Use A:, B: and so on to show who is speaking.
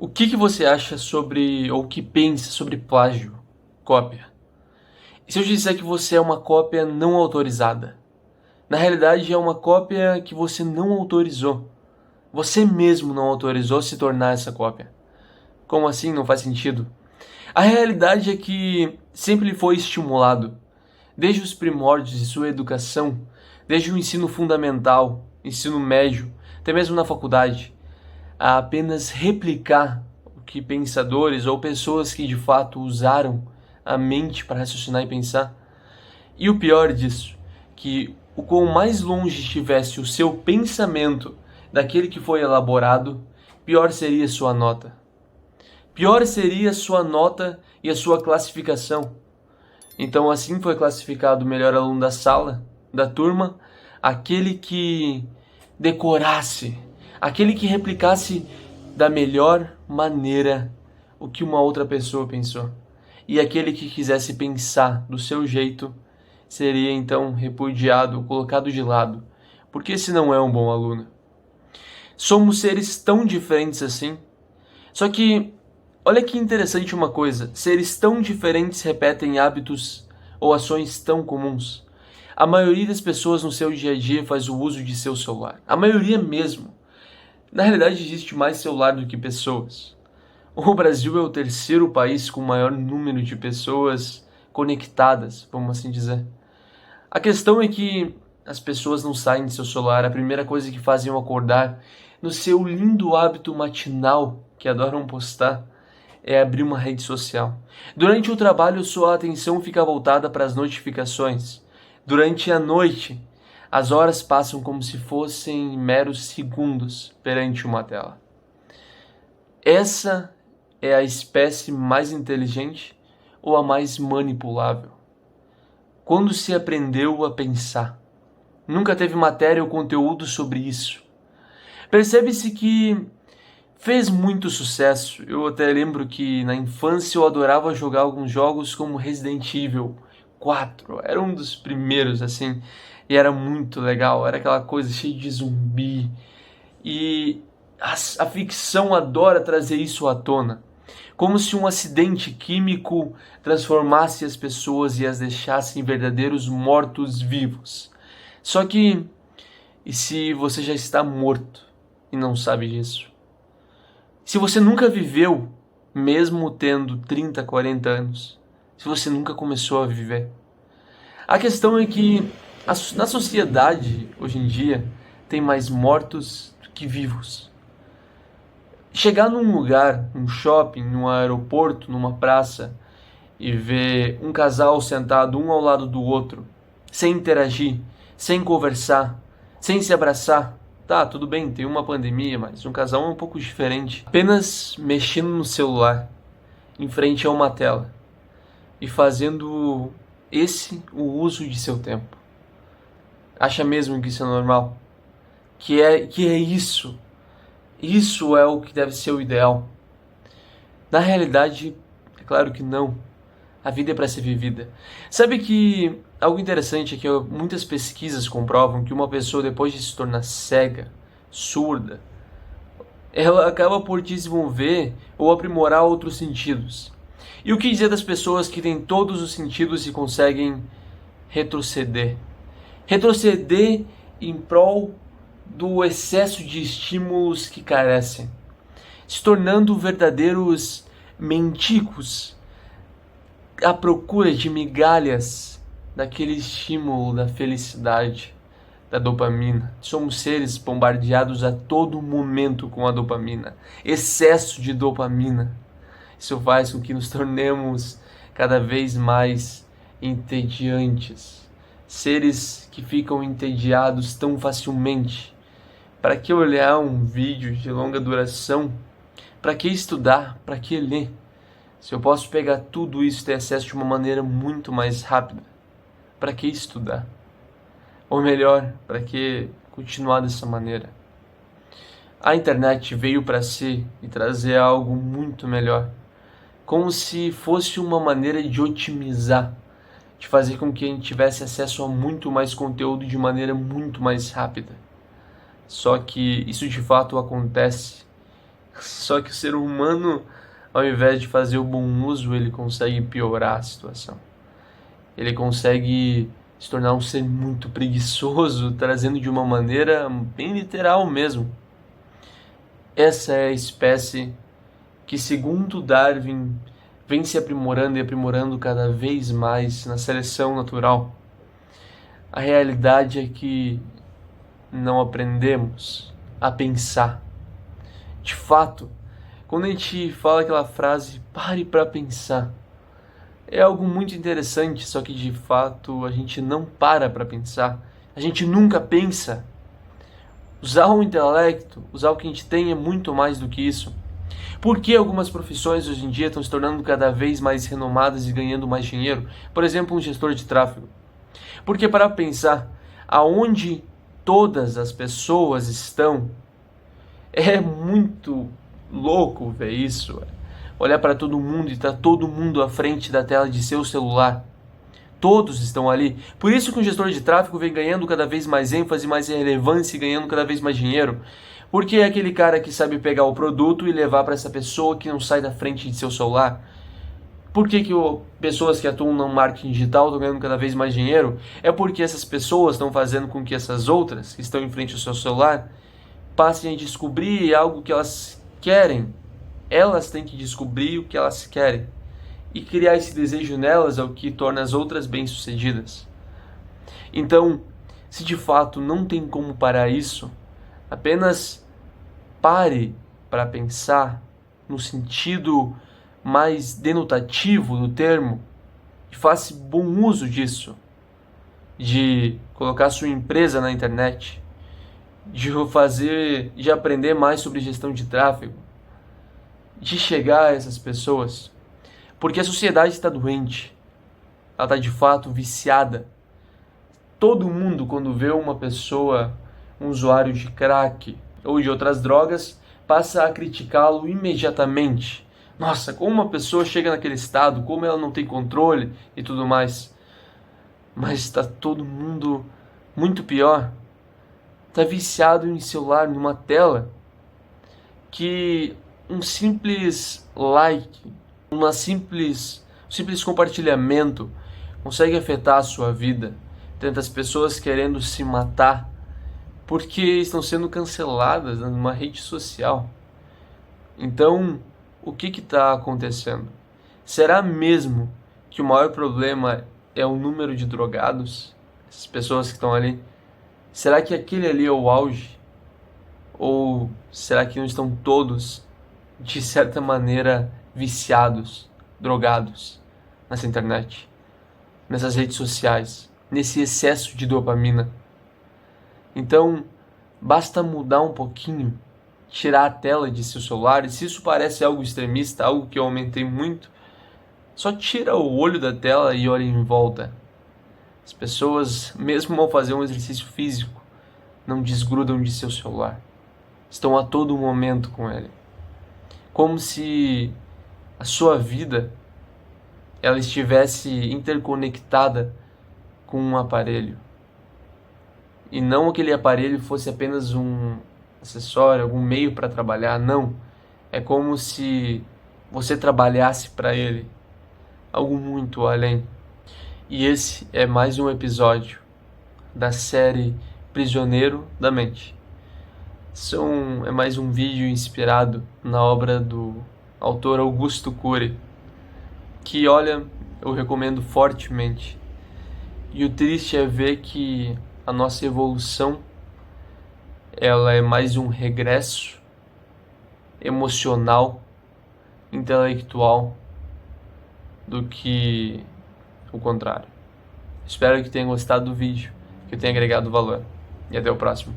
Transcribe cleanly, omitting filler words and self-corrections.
A: O que você acha sobre, ou que pensa sobre plágio, cópia? E se eu te disser que você é uma cópia não autorizada? Na realidade, é uma cópia que você não autorizou. Você mesmo não autorizou se tornar essa cópia. Como assim? Não faz sentido. A realidade é que sempre lhe foi estimulado, desde os primórdios de sua educação, desde o ensino fundamental, ensino médio, até mesmo na faculdade, a apenas replicar o que pensadores ou pessoas que de fato usaram a mente para raciocinar e pensar. E o pior disso, que o quão mais longe estivesse o seu pensamento daquele que foi elaborado, pior seria sua nota. Pior seria sua nota e a sua classificação. Então assim foi classificado o melhor aluno da sala, da turma, aquele que decorasse, aquele que replicasse da melhor maneira o que uma outra pessoa pensou. E aquele que quisesse pensar do seu jeito seria então repudiado, colocado de lado, porque esse não é um bom aluno. Somos seres tão diferentes assim. Só que, olha que interessante uma coisa, seres tão diferentes repetem hábitos ou ações tão comuns. A maioria das pessoas no seu dia a dia faz o uso de seu celular. A maioria mesmo. Na realidade, existe mais celular do que pessoas. O Brasil é o terceiro país com o maior número de pessoas conectadas, vamos assim dizer. A questão é que as pessoas não saem de seu celular, a primeira coisa que fazem ao acordar, no seu lindo hábito matinal que adoram postar, é abrir uma rede social. Durante o trabalho, sua atenção fica voltada para as notificações. Durante a noite, as horas passam como se fossem meros segundos perante uma tela. Essa é a espécie mais inteligente ou a mais manipulável? Quando se aprendeu a pensar? Nunca teve matéria ou conteúdo sobre isso. Percebe-se que fez muito sucesso. Eu até lembro que na infância eu adorava jogar alguns jogos como Resident Evil 4. Era um dos primeiros, assim, e era muito legal. Era aquela coisa cheia de zumbi. E a ficção adora trazer isso à tona. Como se um acidente químico transformasse as pessoas e as deixasse em verdadeiros mortos-vivos. Só que, e se você já está morto e não sabe disso? Se você nunca viveu, mesmo tendo 30, 40 anos, se você nunca começou a viver. A questão é que na sociedade, hoje em dia, tem mais mortos do que vivos. Chegar num lugar, num shopping, num aeroporto, numa praça, e ver um casal sentado um ao lado do outro, sem interagir, sem conversar, sem se abraçar. Tá, tudo bem, tem uma pandemia, mas um casal é um pouco diferente. Apenas mexendo no celular, em frente a uma tela, e fazendo esse o uso de seu tempo. Acha mesmo que isso é normal? Que é isso? Isso é o que deve ser o ideal? Na realidade, é claro que não. A vida é para ser vivida. Sabe que algo interessante é que muitas pesquisas comprovam que uma pessoa, depois de se tornar cega, surda, ela acaba por desenvolver ou aprimorar outros sentidos. E o que dizer das pessoas que têm todos os sentidos e conseguem retroceder? Retroceder em prol do excesso de estímulos que carecem, se tornando verdadeiros mendigos à procura de migalhas daquele estímulo da felicidade, da dopamina. Somos seres bombardeados a todo momento com a dopamina, excesso de dopamina. Isso faz com que nos tornemos cada vez mais entediantes, seres que ficam entediados tão facilmente. Para que olhar um vídeo de longa duração? Para que estudar? Para que ler? Se eu posso pegar tudo isso e ter acesso de uma maneira muito mais rápida, para que estudar? Ou melhor, para que continuar dessa maneira? A internet veio para si e trazer algo muito melhor, como se fosse uma maneira de otimizar, de fazer com que a gente tivesse acesso a muito mais conteúdo de maneira muito mais rápida. Só que isso de fato acontece Só que o ser humano, ao invés de fazer o bom uso, ele consegue piorar a situação. Ele consegue se tornar um ser muito preguiçoso, trazendo de uma maneira bem literal mesmo. Essa é a espécie que, segundo Darwin, vem se aprimorando e aprimorando cada vez mais na seleção natural. A realidade é que não aprendemos a pensar. De fato, quando a gente fala aquela frase, pare para pensar, é algo muito interessante, só que de fato a gente não para pensar. A gente nunca pensa. Usar o intelecto, usar o que a gente tem é muito mais do que isso. Por que algumas profissões hoje em dia estão se tornando cada vez mais renomadas e ganhando mais dinheiro? Por exemplo, um gestor de tráfego. Porque para pensar, aonde todas as pessoas estão, é muito louco ver isso. Olhar para todo mundo e tá todo mundo à frente da tela de seu celular. Todos estão ali. Por isso que o gestor de tráfego vem ganhando cada vez mais ênfase, mais relevância e ganhando cada vez mais dinheiro. Porque é aquele cara que sabe pegar o produto e levar para essa pessoa que não sai da frente de seu celular. Por que pessoas que atuam no marketing digital estão ganhando cada vez mais dinheiro? É porque essas pessoas estão fazendo com que essas outras que estão em frente ao seu celular passem a descobrir algo que elas querem. Elas têm que descobrir o que elas querem. E criar esse desejo nelas é o que torna as outras bem-sucedidas. Então, se de fato não tem como parar isso, apenas pare para pensar no sentido mais denotativo do termo e faça bom uso disso, de colocar sua empresa na internet, de aprender mais sobre gestão de tráfego, de chegar a essas pessoas. Porque a sociedade está doente, ela está de fato viciada. Todo mundo, quando vê uma pessoa, um usuário de crack ou de outras drogas, passa a criticá-lo imediatamente. Nossa, como uma pessoa chega naquele estado, como ela não tem controle e tudo mais. Mas está todo mundo muito pior. Está viciado em celular, numa tela, que um simples like, um simples compartilhamento consegue afetar a sua vida. Tantas pessoas querendo se matar porque estão sendo canceladas numa rede social. Então, o que está acontecendo? Será mesmo que o maior problema é o número de drogados? Essas pessoas que estão ali? Será que aquele ali é o auge? Ou será que não estão todos, de certa maneira, viciados, drogados nessa internet, nessas redes sociais, nesse excesso de dopamina? Então, basta mudar um pouquinho, tirar a tela de seu celular, e se isso parece algo extremista, algo que eu aumentei muito, só tira o olho da tela e olha em volta. As pessoas, mesmo ao fazer um exercício físico, não desgrudam de seu celular. Estão a todo momento com ele. Como se a sua vida ela estivesse interconectada com um aparelho. E não aquele aparelho fosse apenas um acessório, algum meio para trabalhar, não. É como se você trabalhasse para ele, algo muito além. E esse é mais um episódio da série Prisioneiro da Mente. É mais um vídeo inspirado na obra do autor Augusto Cury, que, olha, eu recomendo fortemente. E o triste é ver que a nossa evolução ela é mais um regresso emocional, intelectual, do que o contrário. Espero que tenham gostado do vídeo, que eu tenha agregado valor. E até o próximo.